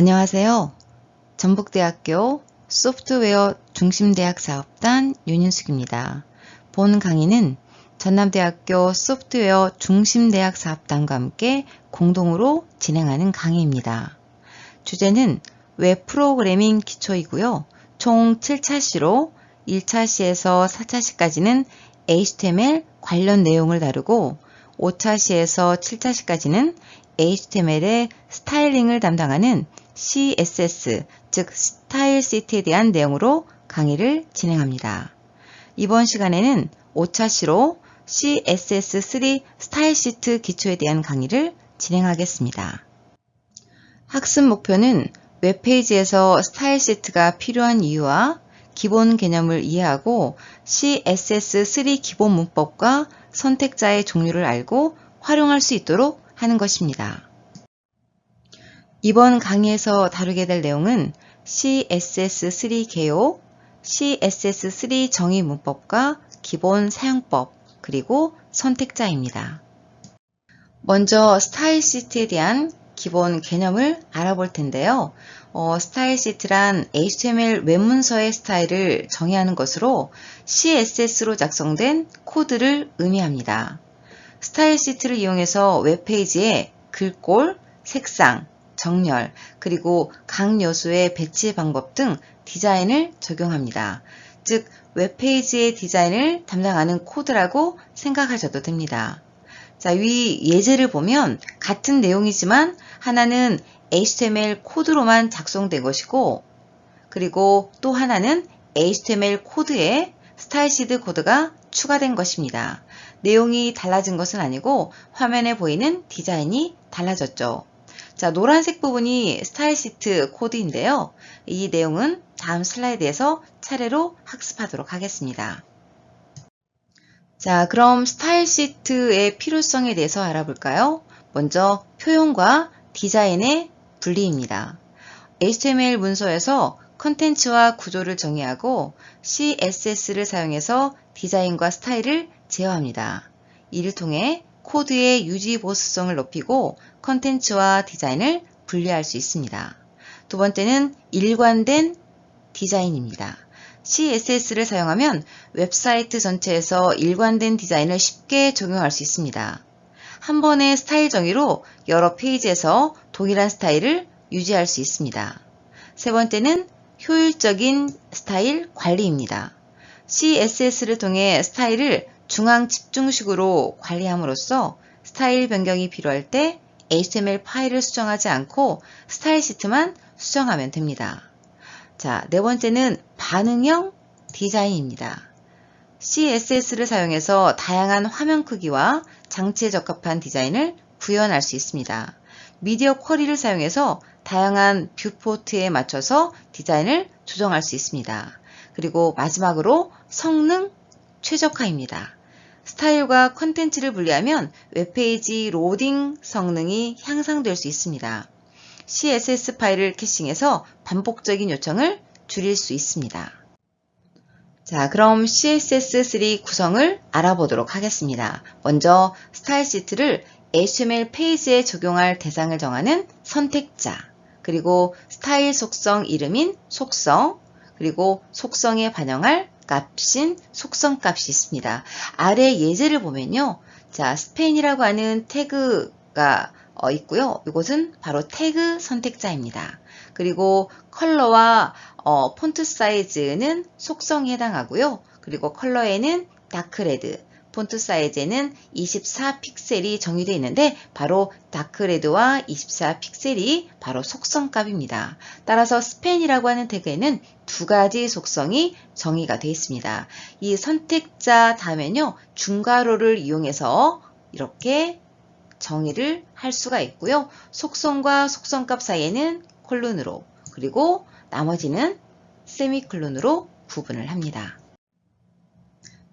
안녕하세요. 전북대학교 소프트웨어 중심대학 사업단 윤인숙입니다. 본 강의는 전남대학교 소프트웨어 중심대학 사업단과 함께 공동으로 진행하는 강의입니다. 주제는 웹 프로그래밍 기초이고요. 총 7차시로 1차시에서 4차시까지는 HTML 관련 내용을 다루고 5차시에서 7차시까지는 HTML의 스타일링을 담당하는 CSS, 즉 스타일 시트에 대한 내용으로 강의를 진행합니다. 이번 시간에는 5차시로 CSS3 스타일 시트 기초에 대한 강의를 진행하겠습니다. 학습 목표는 웹페이지에서 스타일 시트가 필요한 이유와 기본 개념을 이해하고 CSS3 기본 문법과 선택자의 종류를 알고 활용할 수 있도록 하는 것입니다. 이번 강의에서 다루게 될 내용은 CSS3 개요, CSS3 정의 문법과 기본 사용법, 그리고 선택자입니다. 먼저 스타일 시트에 대한 기본 개념을 알아볼 텐데요. 스타일 시트란 HTML 웹문서의 스타일을 정의하는 것으로 CSS로 작성된 코드를 의미합니다. 스타일 시트를 이용해서 웹페이지에 글꼴, 색상, 정렬, 그리고 각 요소의 배치 방법 등 디자인을 적용합니다. 즉, 웹페이지의 디자인을 담당하는 코드라고 생각하셔도 됩니다. 자, 위 예제를 보면 같은 내용이지만 하나는 HTML 코드로만 작성된 것이고, 그리고 또 하나는 HTML 코드에 스타일 시트 코드가 추가된 것입니다. 내용이 달라진 것은 아니고 화면에 보이는 디자인이 달라졌죠. 자, 노란색 부분이 스타일 시트 코드인데요. 이 내용은 다음 슬라이드에서 차례로 학습하도록 하겠습니다. 자, 그럼 스타일 시트의 필요성에 대해서 알아볼까요? 먼저 표현과 디자인의 분리입니다. HTML 문서에서 컨텐츠와 구조를 정의하고 CSS를 사용해서 디자인과 스타일을 제어합니다. 이를 통해 코드의 유지 보수성을 높이고 컨텐츠와 디자인을 분리할 수 있습니다. 두 번째는 일관된 디자인입니다. CSS를 사용하면 웹사이트 전체에서 일관된 디자인을 쉽게 적용할 수 있습니다. 한 번의 스타일 정의로 여러 페이지에서 동일한 스타일을 유지할 수 있습니다. 세 번째는 효율적인 스타일 관리입니다. CSS를 통해 스타일을 중앙 집중식으로 관리함으로써 스타일 변경이 필요할 때 HTML 파일을 수정하지 않고 스타일 시트만 수정하면 됩니다. 자, 네 번째는 반응형 디자인입니다. CSS를 사용해서 다양한 화면 크기와 장치에 적합한 디자인을 구현할 수 있습니다. 미디어 쿼리를 사용해서 다양한 뷰포트에 맞춰서 디자인을 조정할 수 있습니다. 그리고 마지막으로 성능 최적화입니다. 스타일과 컨텐츠를 분리하면 웹페이지 로딩 성능이 향상될 수 있습니다. CSS 파일을 캐싱해서 반복적인 요청을 줄일 수 있습니다. 자, 그럼 CSS3 구성을 알아보도록 하겠습니다. 먼저 스타일 시트를 HTML 페이지에 적용할 대상을 정하는 선택자, 그리고 스타일 속성 이름인 속성, 그리고 속성에 반영할 값인 속성값이 있습니다. 아래 예제를 보면요. 자, 스팬이라고 하는 태그가 있고요. 이것은 바로 태그 선택자입니다. 그리고 컬러와 폰트 사이즈는 속성에 해당하고요. 그리고 컬러에는 다크레드, 폰트 사이즈에는 24픽셀이 정의되어 있는데 바로 다크레드와 24픽셀이 바로 속성값입니다. 따라서 스팬이라고 하는 태그에는 두 가지 속성이 정의가 되어 있습니다. 이 선택자 다음에는요, 중괄호를 이용해서 이렇게 정의를 할 수가 있고요. 속성과 속성값 사이에는 콜론으로, 그리고 나머지는 세미콜론으로 구분을 합니다.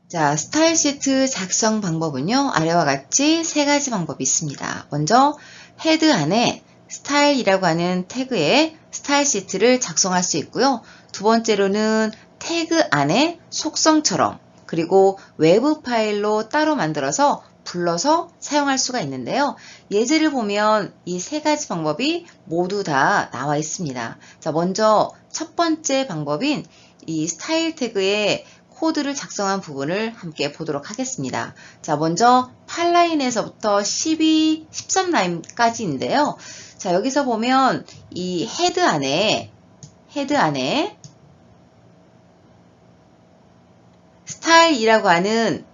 자, 스타일 시트 작성 방법은요, 아래와 같이 세 가지 방법이 있습니다. 먼저 헤드 안에 스타일이라고 하는 태그에 스타일 시트를 작성할 수 있고요. 두 번째로는 태그 안에 속성처럼, 그리고 외부 파일로 따로 만들어서 불러서 사용할 수가 있는데요. 예제를 보면 이 세 가지 방법이 모두 다 나와 있습니다. 자, 먼저 첫 번째 방법인 이 스타일 태그의 코드를 작성한 부분을 함께 보도록 하겠습니다. 자, 먼저 8라인에서부터 12, 13라인까지인데요. 자, 여기서 보면 이 헤드 안에 스타일이라고 하는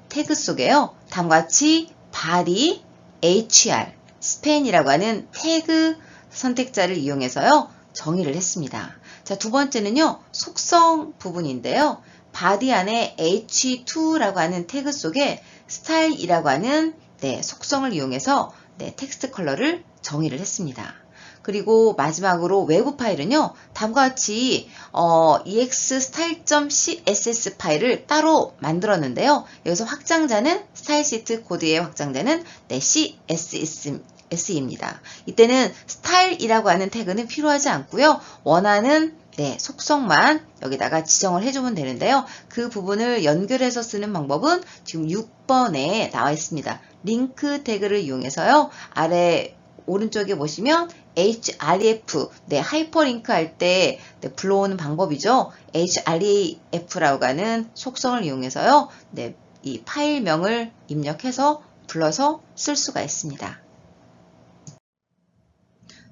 태그 속에요. 다음과 같이 body, hr, span이라고 하는 태그 선택자를 이용해서요. 정의를 했습니다. 자, 두 번째는요. 속성 부분인데요. body 안에 h2라고 하는 태그 속에 스타일이라고 하는 속성을 이용해서 텍스트 컬러를 정의를 했습니다. 그리고 마지막으로 외부 파일은요. 다음과 같이 exstyle.css 파일을 따로 만들었는데요. 여기서 확장자는 스타일 시트 코드의 확장자는 CSS입니다. 이때는 스타일이라고 하는 태그는 필요하지 않고요. 원하는 속성만 여기다가 지정을 해주면 되는데요. 그 부분을 연결해서 쓰는 방법은 지금 6번에 나와 있습니다. 링크 태그를 이용해서요. 아래 오른쪽에 보시면 href, 하이퍼링크 할 때 불러오는 방법이죠. href라고 하는 속성을 이용해서요. 이 파일명을 입력해서 불러서 쓸 수가 있습니다.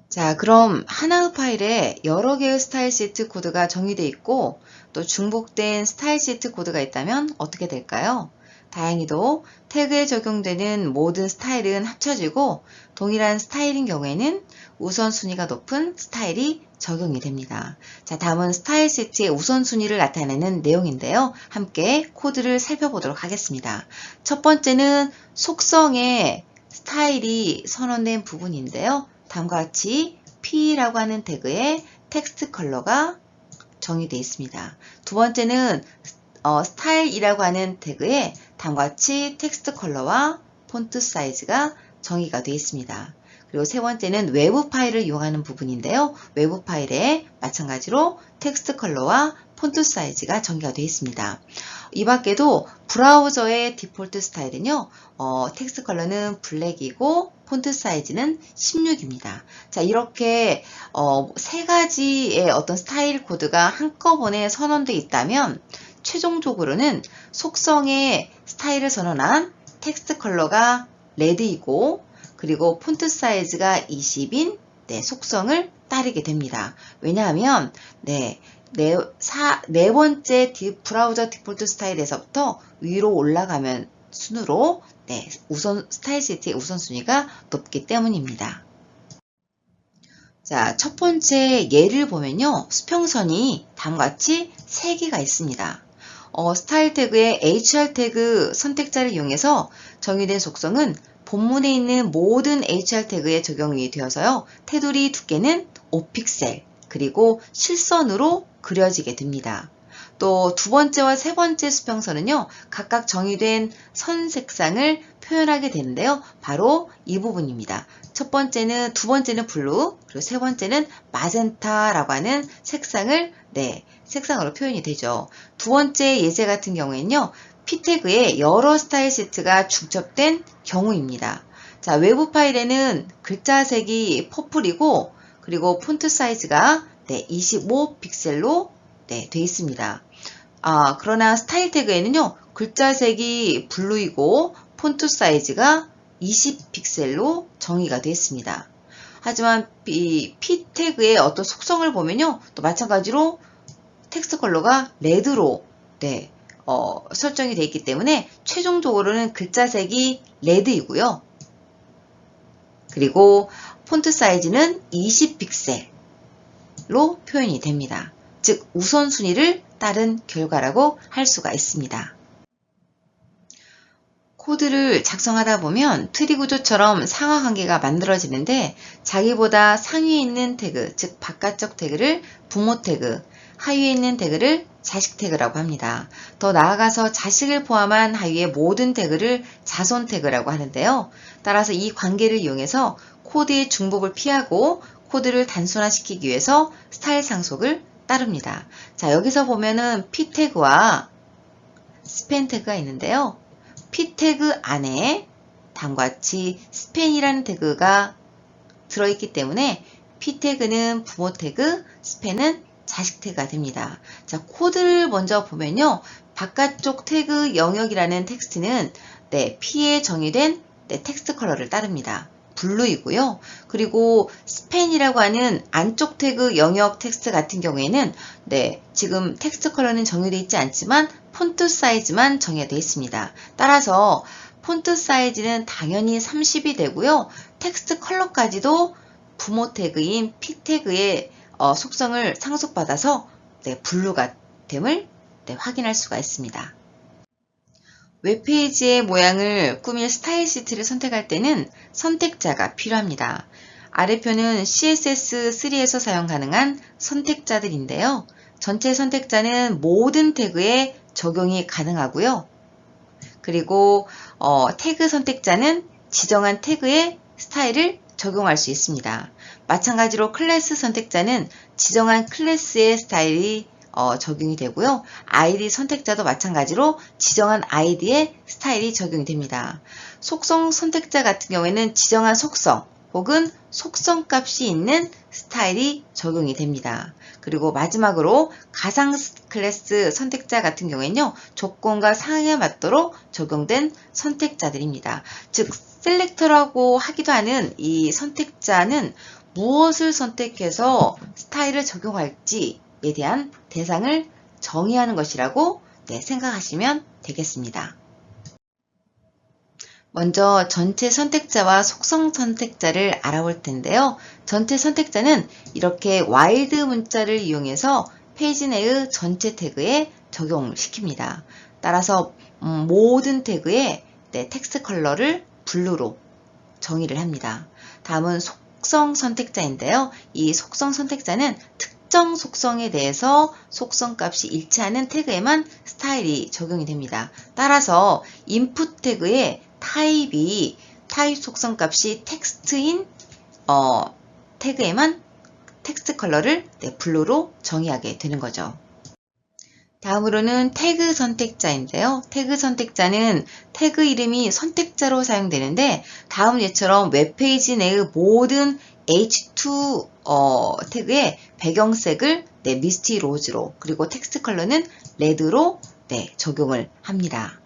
자, 그럼 하나의 파일에 여러 개의 스타일 시트 코드가 정의되어 있고 또 중복된 스타일 시트 코드가 있다면 어떻게 될까요? 다행히도 태그에 적용되는 모든 스타일은 합쳐지고 동일한 스타일인 경우에는 우선순위가 높은 스타일이 적용이 됩니다. 자, 다음은 스타일 시트의 우선순위를 나타내는 내용인데요. 함께 코드를 살펴보도록 하겠습니다. 첫 번째는 속성의 스타일이 선언된 부분인데요. 다음과 같이 P라고 하는 태그에 텍스트 컬러가 정의되어 있습니다. 두 번째는 스타일이라고 하는 태그에 다음과 같이 텍스트 컬러와 폰트 사이즈가 정의가 되어 있습니다. 그리고 세 번째는 외부 파일을 이용하는 부분인데요. 외부 파일에 마찬가지로 텍스트 컬러와 폰트 사이즈가 정의가 되어 있습니다. 이 밖에도 브라우저의 디폴트 스타일은요. 텍스트 컬러는 블랙이고 폰트 사이즈는 16입니다. 자, 이렇게 세 가지의 어떤 스타일 코드가 한꺼번에 선언되어 있다면 최종적으로는 속성의 스타일을 선언한 텍스트 컬러가 레드이고 그리고 폰트 사이즈가 20인 속성을 따르게 됩니다. 왜냐하면 네 번째 브라우저 디폴트 스타일에서부터 위로 올라가면 순으로 우선 스타일 시트의 우선순위가 높기 때문입니다. 자, 첫 번째 예를 보면요. 수평선이 다음과 같이 3개가 있습니다. 스타일 태그의 HR 태그 선택자를 이용해서 정의된 속성은 본문에 있는 모든 HR 태그에 적용이 되어서요. 테두리 두께는 5픽셀 그리고 실선으로 그려지게 됩니다. 또 두 번째와 세 번째 수평선은요. 각각 정의된 선 색상을 표현하게 되는데요. 바로 이 부분입니다. 두 번째는 블루, 그리고 세 번째는 마젠타라고 하는 색상으로 표현이 되죠. 두 번째 예제 같은 경우에는요. P 태그에 여러 스타일 시트가 중첩된 경우입니다. 자, 외부 파일에는 글자색이 퍼플이고 그리고 폰트 사이즈가 25픽셀로 되어 있습니다. 그러나 스타일 태그에는요. 글자색이 블루이고 폰트 사이즈가 20픽셀로 정의가 되어 있습니다. 하지만 이 P 태그의 어떤 속성을 보면요. 또 마찬가지로 텍스트 컬러가 레드로 설정이 되어 있기 때문에 최종적으로는 글자색이 레드이고요. 그리고 폰트 사이즈는 20픽셀로 표현이 됩니다. 즉 우선순위를 따른 결과라고 할 수가 있습니다. 코드를 작성하다 보면 트리 구조처럼 상하관계가 만들어지는데 자기보다 상위에 있는 태그, 즉 바깥쪽 태그를 부모 태그, 하위에 있는 태그를 자식 태그라고 합니다. 더 나아가서 자식을 포함한 하위의 모든 태그를 자손 태그라고 하는데요. 따라서 이 관계를 이용해서 코드의 중복을 피하고 코드를 단순화시키기 위해서 스타일 상속을 따릅니다. 자, 여기서 보면은 P 태그와 스팬 태그가 있는데요. P 태그 안에 다음과 같이 span이라는 태그가 들어있기 때문에 P 태그는 부모 태그, span은 자식 태그가 됩니다. 자, 코드를 먼저 보면요. 바깥쪽 태그 영역이라는 텍스트는 P에 정의된 텍스트 컬러를 따릅니다. 블루이고요. 그리고 span이라고 하는 안쪽 태그 영역 텍스트 같은 경우에는 지금 텍스트 컬러는 정의되어 있지 않지만 폰트 사이즈만 정의되어 있습니다. 따라서 폰트 사이즈는 당연히 30이 되고요. 텍스트 컬러까지도 부모 태그인 P 태그의 속성을 상속받아서 블루가 됨을 확인할 수가 있습니다. 웹페이지의 모양을 꾸밀 스타일 시트를 선택할 때는 선택자가 필요합니다. 아래표는 CSS3에서 사용 가능한 선택자들인데요. 전체 선택자는 모든 태그에 적용이 가능하고요. 그리고 태그 선택자는 지정한 태그의 스타일을 적용할 수 있습니다. 마찬가지로 클래스 선택자는 지정한 클래스의 스타일이 적용이 되고요. ID 선택자도 마찬가지로 지정한 ID의 스타일이 적용이 됩니다. 속성 선택자 같은 경우에는 지정한 속성 혹은 속성 값이 있는 스타일이 적용이 됩니다. 그리고 마지막으로 가상 클래스 선택자 같은 경우에는요. 조건과 상황에 맞도록 적용된 선택자들입니다. 즉 셀렉터라고 하기도 하는 이 선택자는 무엇을 선택해서 스타일을 적용할지에 대한 대상을 정의하는 것이라고 생각하시면 되겠습니다. 먼저 전체 선택자와 속성 선택자를 알아볼 텐데요. 전체 선택자는 이렇게 와일드 문자를 이용해서 페이지 내의 전체 태그에 적용시킵니다. 따라서 모든 태그에 텍스트 컬러를 블루로 정의를 합니다. 다음은 속성 선택자인데요. 이 속성 선택자는 특정 속성에 대해서 속성 값이 일치하는 태그에만 스타일이 적용이 됩니다. 따라서 인풋 태그의 타입 속성 값이 텍스트인 태그에만 텍스트 컬러를 블루로 정의하게 되는 거죠. 다음으로는 태그 선택자인데요. 태그 선택자는 태그 이름이 선택자로 사용되는데 다음 예처럼 웹페이지 내의 모든 H2 태그의 배경색을 미스티 로즈로 그리고 텍스트 컬러는 레드로 적용을 합니다.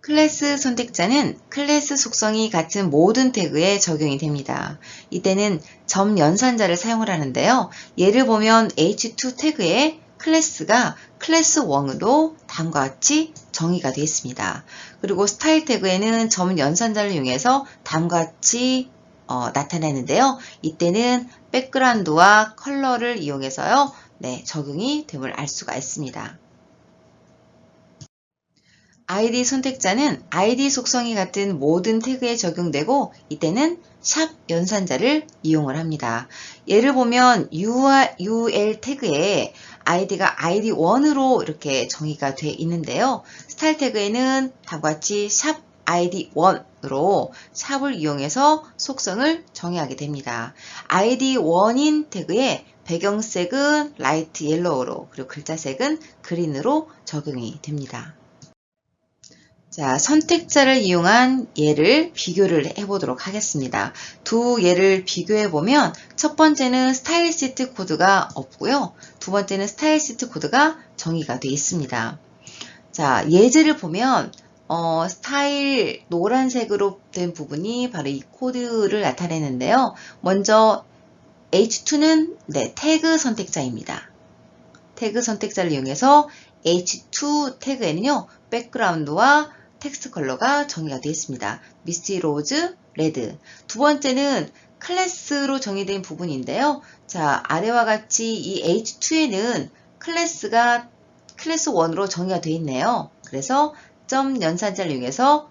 클래스 선택자는 클래스 속성이 같은 모든 태그에 적용이 됩니다. 이때는 점 연산자를 사용을 하는데요. 예를 보면 H2 태그에 클래스가 클래스 1으로 다음과 같이 정의가 되어 있습니다. 그리고 스타일 태그에는 점 연산자를 이용해서 다음과 같이 나타내는데요. 이때는 백그라운드와 컬러를 이용해서요. 적용이 됨을 알 수가 있습니다. ID 선택자는 ID 속성이 같은 모든 태그에 적용되고 이때는 샵 연산자를 이용을 합니다. 예를 보면 UL 태그에 ID가 ID1으로 이렇게 정의가 되어 있는데요. 스타일 태그에는 다음과 같이 샵 ID1으로 샵을 이용해서 속성을 정의하게 됩니다. ID1인 태그의 배경색은 라이트 옐로우로 그리고 글자색은 그린으로 적용이 됩니다. 자, 선택자를 이용한 예를 비교를 해보도록 하겠습니다. 두 예를 비교해보면 첫 번째는 스타일 시트 코드가 없고요. 두 번째는 스타일 시트 코드가 정의가 되어 있습니다. 자, 예제를 보면 스타일 노란색으로 된 부분이 바로 이 코드를 나타내는데요. 먼저 H2는 태그 선택자입니다. 태그 선택자를 이용해서 H2 태그에는요. 백그라운드와 텍스트 컬러가 정의가 되어 있습니다. 미스티 로즈, 레드. 두 번째는 클래스로 정의된 부분인데요. 자, 아래와 같이 이 H2에는 클래스가 클래스 1으로 정의가 되어 있네요. 그래서 점 연산자를 이용해서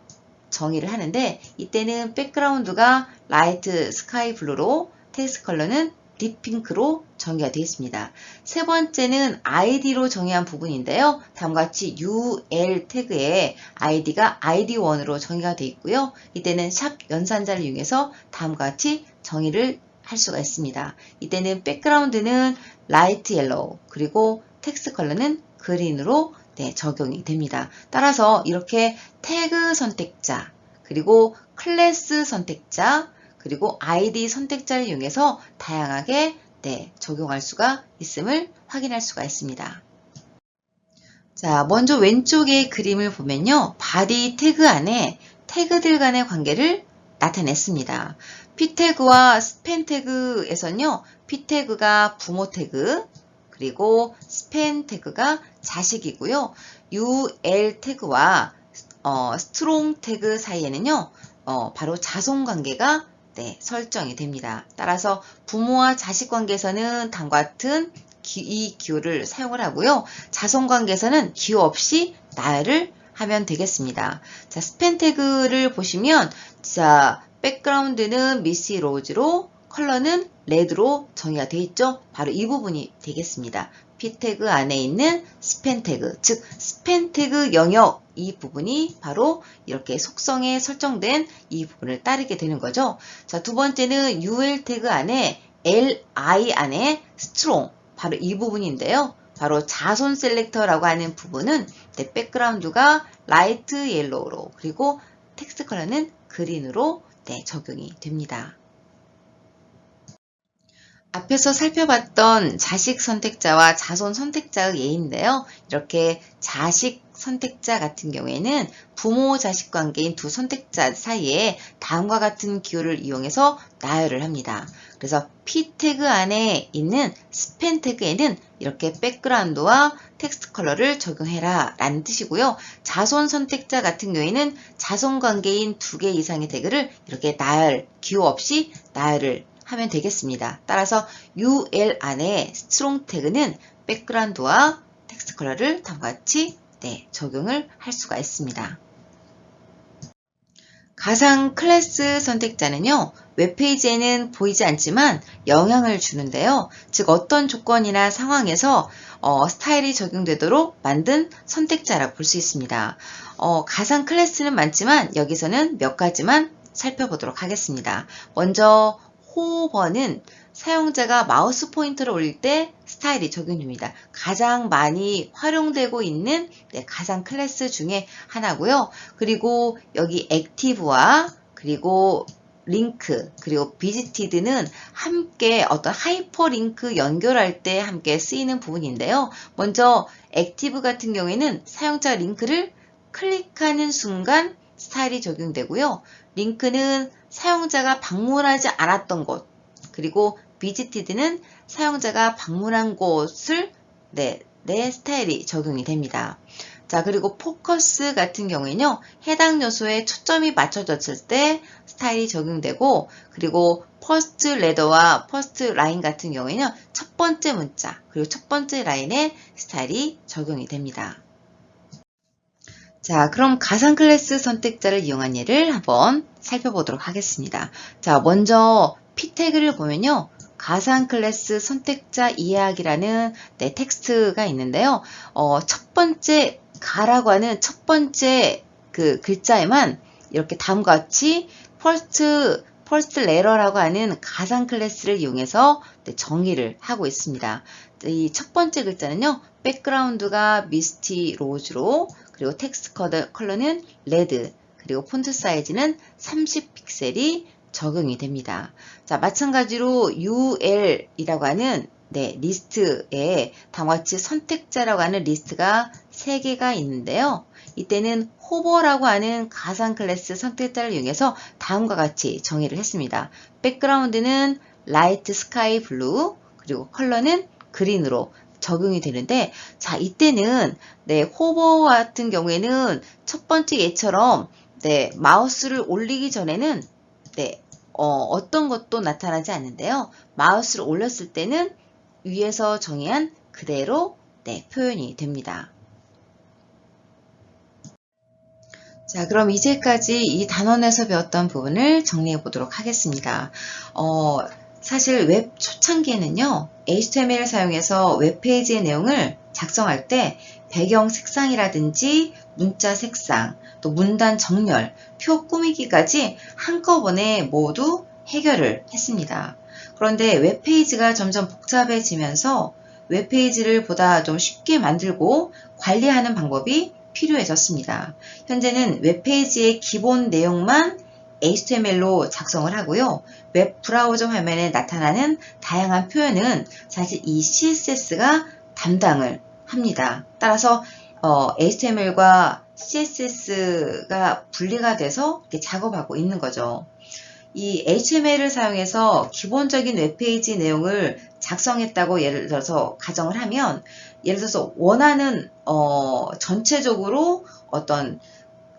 정의를 하는데 이때는 백그라운드가 라이트 스카이 블루로 텍스트 컬러는 딥핑크로 정의가 되어 있습니다. 세 번째는 ID로 정의한 부분인데요. 다음과 같이 UL 태그에 ID가 ID1으로 정의가 되어 있고요. 이때는 샵 연산자를 이용해서 다음과 같이 정의를 할 수가 있습니다. 이때는 백그라운드는 라이트 옐로우 그리고 텍스트 컬러는 그린으로 네, 적용이 됩니다. 따라서 이렇게 태그 선택자, 그리고 클래스 선택자, 그리고 아이디 선택자를 이용해서 다양하게 네, 적용할 수가 있음을 확인할 수가 있습니다. 자, 먼저 왼쪽의 그림을 보면요. 바디 태그 안에 태그들 간의 관계를 나타냈습니다. P 태그와 스팬 태그에서는요. P 태그가 부모 태그, 그리고 스팬 태그가 자식이고요. UL 태그와 스트롱 태그 사이에는요. 바로 자손 관계가 네, 설정이 됩니다. 따라서 부모와 자식 관계에서는 다음과 같은 이 기호를 사용을 하고요. 자손 관계에서는 기호 없이 나열을 하면 되겠습니다. 자, 스팬 태그를 보시면 자, 백그라운드는 미시 로즈로 컬러는 레드로 정의가 되어 있죠. 바로 이 부분이 되겠습니다. P 태그 안에 있는 스팬 태그, 즉 스팬 태그 영역 이 부분이 바로 이렇게 속성에 설정된 이 부분을 따르게 되는 거죠. 자, 두 번째는 UL 태그 안에 LI 안에 스트롱, 바로 이 부분인데요. 바로 자손 셀렉터라고 하는 부분은 네, 백그라운드가 라이트 옐로우로 그리고 텍스트 컬러는 그린으로 네, 적용이 됩니다. 앞에서 살펴봤던 자식 선택자와 자손 선택자의 예인데요. 이렇게 자식 선택자 같은 경우에는 부모 자식 관계인 두 선택자 사이에 다음과 같은 기호를 이용해서 나열을 합니다. 그래서 P 태그 안에 있는 스팬 태그에는 이렇게 백그라운드와 텍스트 컬러를 적용해라 라는 뜻이고요. 자손 선택자 같은 경우에는 자손 관계인 두 개 이상의 태그를 이렇게 기호 없이 나열을 하면 되겠습니다. 따라서 UL 안에 스트롱 태그는 백그라운드와 텍스트 컬러를 다음과 같이 네, 적용을 할 수가 있습니다. 가상 클래스 선택자는요. 웹페이지에는 보이지 않지만 영향을 주는데요. 즉 어떤 조건이나 상황에서 스타일이 적용되도록 만든 선택자라고 볼 수 있습니다. 가상 클래스는 많지만 여기서는 몇 가지만 살펴보도록 하겠습니다. 먼저 호버는 사용자가 마우스 포인터를 올릴 때 스타일이 적용됩니다. 가장 많이 활용되고 있는 네, 가상 클래스 중에 하나고요. 그리고 여기 액티브와 그리고 링크 그리고 비지티드는 함께 어떤 하이퍼링크 연결할 때 함께 쓰이는 부분인데요. 먼저 액티브 같은 경우에는 사용자 링크를 클릭하는 순간 스타일이 적용되고요. 링크는 사용자가 방문하지 않았던 곳, 그리고 비지티드는 사용자가 방문한 곳을 내 스타일이 적용이 됩니다. 자, 그리고 포커스 같은 경우에는요, 해당 요소에 초점이 맞춰졌을 때 스타일이 적용되고, 그리고 퍼스트 레더와 퍼스트 라인 같은 경우에는 첫 번째 문자, 그리고 첫 번째 라인에 스타일이 적용이 됩니다. 자, 그럼 가상 클래스 선택자를 이용한 예를 한번 살펴보도록 하겠습니다. 자, 먼저 P 태그를 보면요. 가상 클래스 선택자 이해하기라는 네, 텍스트가 있는데요. 첫 번째 가라고 하는 첫 번째 그 글자에만 이렇게 다음과 같이 퍼스트 레러라고 하는 가상 클래스를 이용해서 네, 정의를 하고 있습니다. 이 첫 번째 글자는요. 백그라운드가 미스티 로즈로 그리고 텍스트 컬러는 레드, 그리고 폰트 사이즈는 30픽셀이 적용이 됩니다. 자, 마찬가지로 UL이라고 하는 네, 리스트에 다음과 같이 선택자라고 하는 리스트가 3개가 있는데요. 이때는 호버라고 하는 가상 클래스 선택자를 이용해서 다음과 같이 정의를 했습니다. 백그라운드는 라이트 스카이 블루, 그리고 컬러는 그린으로 적용이 되는데, 자, 이때는 네, 호버 같은 경우에는 첫 번째 예처럼 네, 마우스를 올리기 전에는 네, 어떤 것도 나타나지 않는데요. 마우스를 올렸을 때는 위에서 정의한 그대로 네, 표현이 됩니다. 자, 그럼 이제까지 이 단원에서 배웠던 부분을 정리해 보도록 하겠습니다. 사실 웹 초창기에는요, HTML을 사용해서 웹페이지의 내용을 작성할 때 배경 색상이라든지 문자 색상, 또 문단 정렬, 표 꾸미기까지 한꺼번에 모두 해결을 했습니다. 그런데 웹페이지가 점점 복잡해지면서 웹페이지를 보다 좀 쉽게 만들고 관리하는 방법이 필요해졌습니다. 현재는 웹페이지의 기본 내용만 HTML로 작성을 하고요. 웹 브라우저 화면에 나타나는 다양한 표현은 사실 이 CSS가 담당을 합니다. 따라서 HTML과 CSS가 분리가 돼서 이렇게 작업하고 있는 거죠. 이 HTML을 사용해서 기본적인 웹페이지 내용을 작성했다고 예를 들어서 가정을 하면, 예를 들어서 원하는 전체적으로 어떤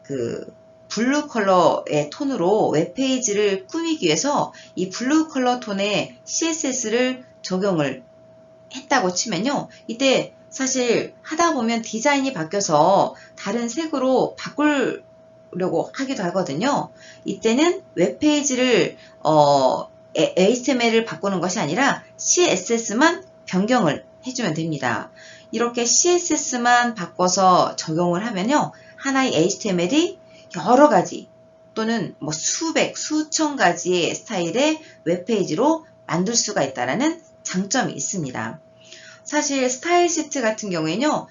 그 블루 컬러의 톤으로 웹페이지를 꾸미기 위해서 이 블루 컬러 톤의 CSS를 적용을 했다고 치면요. 이때 사실 하다 보면 디자인이 바뀌어서 다른 색으로 바꾸려고 하기도 하거든요. 이때는 웹페이지를 HTML을 바꾸는 것이 아니라 CSS만 변경을 해주면 됩니다. 이렇게 CSS만 바꿔서 적용을 하면요. 하나의 HTML이 여러 가지 또는 뭐 수백, 수천 가지의 스타일의 웹페이지로 만들 수가 있다는 장점이 있습니다. 사실 스타일 시트 같은 경우에는요,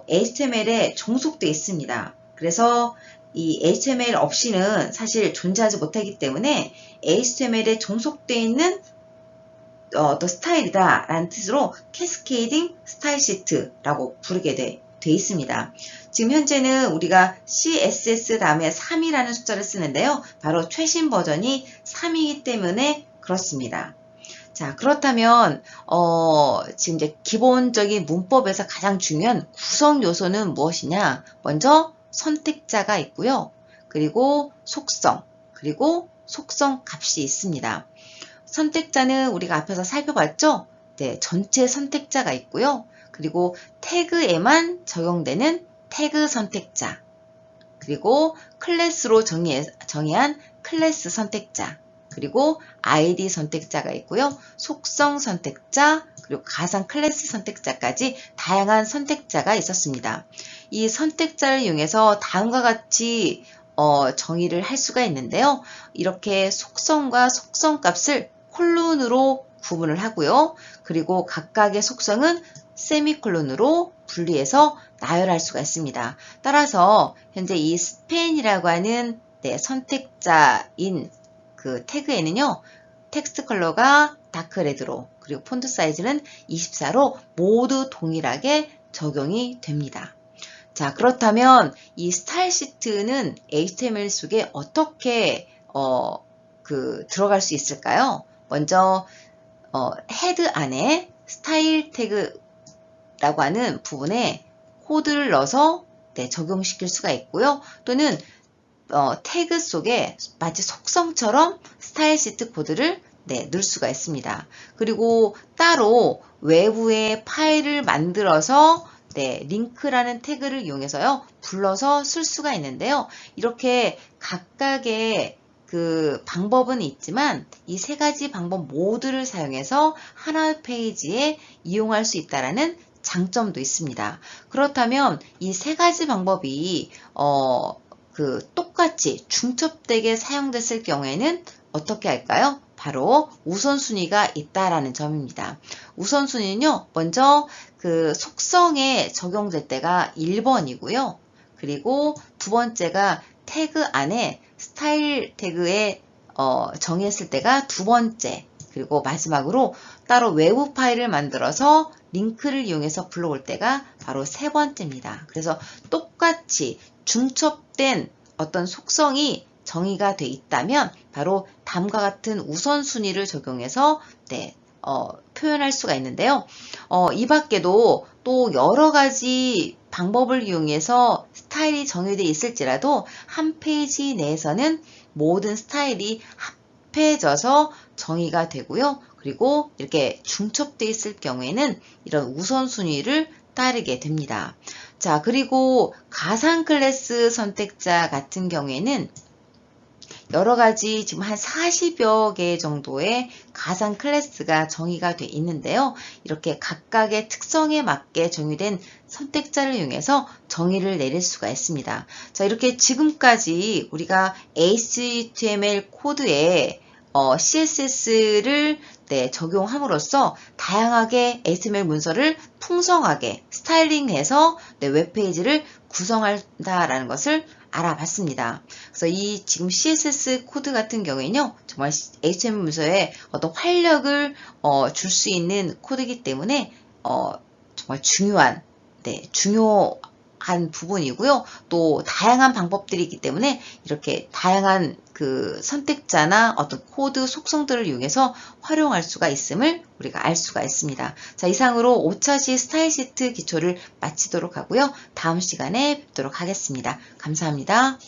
HTML에 종속되어 있습니다. 그래서 이 HTML 없이는 사실 존재하지 못하기 때문에 HTML에 종속되어 있는 또 스타일이다 라는 뜻으로 캐스케이딩 스타일 시트라고 부르게 돼 있습니다. 지금 현재는 우리가 CSS 다음에 3이라는 숫자를 쓰는데요. 바로 최신 버전이 3이기 때문에 그렇습니다. 자, 그렇다면 지금 이제 기본적인 문법에서 가장 중요한 구성 요소는 무엇이냐? 먼저 선택자가 있고요. 그리고 속성, 그리고 속성 값이 있습니다. 선택자는 우리가 앞에서 살펴봤죠? 네, 전체 선택자가 있고요. 그리고 태그에만 적용되는 태그 선택자, 그리고 클래스로 정의한 클래스 선택자, 그리고 ID 선택자가 있고요. 속성 선택자, 그리고 가상 클래스 선택자까지 다양한 선택자가 있었습니다. 이 선택자를 이용해서 다음과 같이 정의를 할 수가 있는데요. 이렇게 속성과 속성 값을 콜론으로 구분을 하고요. 그리고 각각의 속성은 세미콜론으로 분리해서 나열할 수가 있습니다. 따라서 현재 이 스팬이라고 하는 선택자인 그 태그에는요, 텍스트 컬러가 다크레드로, 그리고 폰트 사이즈는 24로 모두 동일하게 적용이 됩니다. 자, 그렇다면 이 스타일 시트는 HTML 속에 어떻게 들어갈 수 있을까요? 먼저 헤드 안에 스타일 태그라고 하는 부분에 코드를 넣어서 적용시킬 수가 있고요. 또는 태그 속에 마치 속성처럼 스타일 시트 코드를 넣을 수가 있습니다. 그리고 따로 외부에 파일을 만들어서 링크라는 태그를 이용해서요, 불러서 쓸 수가 있는데요. 이렇게 각각의 그 방법은 있지만 이 세 가지 방법 모두를 사용해서 하나의 페이지에 이용할 수 있다는 장점도 있습니다. 그렇다면 이 세 가지 방법이 똑같이 중첩되게 사용됐을 경우에는 어떻게 할까요? 바로 우선순위가 있다라는 점입니다. 우선순위는요, 먼저 그 속성에 적용될 때가 1번이고요. 그리고 두 번째가 태그 안에 스타일 태그에 정의했을 때가 두 번째, 그리고 마지막으로 따로 외부 파일을 만들어서 링크를 이용해서 불러올 때가 바로 세 번째입니다. 그래서 똑같이 중첩된 어떤 속성이 정의가 돼 있다면 바로 다음과 같은 우선순위를 적용해서 표현할 수가 있는데요. 이 밖에도 또 여러 가지 방법을 이용해서 스타일이 정의되어 있을지라도 한 페이지 내에서는 모든 스타일이 합해져서 정의가 되고요. 그리고 이렇게 중첩되어 있을 경우에는 이런 우선순위를 따르게 됩니다. 자, 그리고 가상 클래스 선택자 같은 경우에는 여러 가지 지금 한 40여 개 정도의 가상 클래스가 정의가 돼 있는데요. 이렇게 각각의 특성에 맞게 정의된 선택자를 이용해서 정의를 내릴 수가 있습니다. 자, 이렇게 지금까지 우리가 HTML 코드에 CSS를 적용함으로써 다양하게 HTML 문서를 풍성하게 스타일링해서 웹페이지를 구성한다라는 것을 알아봤습니다. 그래서 이 지금 CSS 코드 같은 경우에는요, 정말 HTML 문서에 어떤 활력을 줄 수 있는 코드이기 때문에 정말 중요한 부분이고요. 또 다양한 방법들이 있기 때문에 이렇게 다양한 그 선택자나 어떤 코드 속성들을 이용해서 활용할 수가 있음을 우리가 알 수가 있습니다. 자, 이상으로 5차시 스타일 시트 기초를 마치도록 하고요. 다음 시간에 뵙도록 하겠습니다. 감사합니다.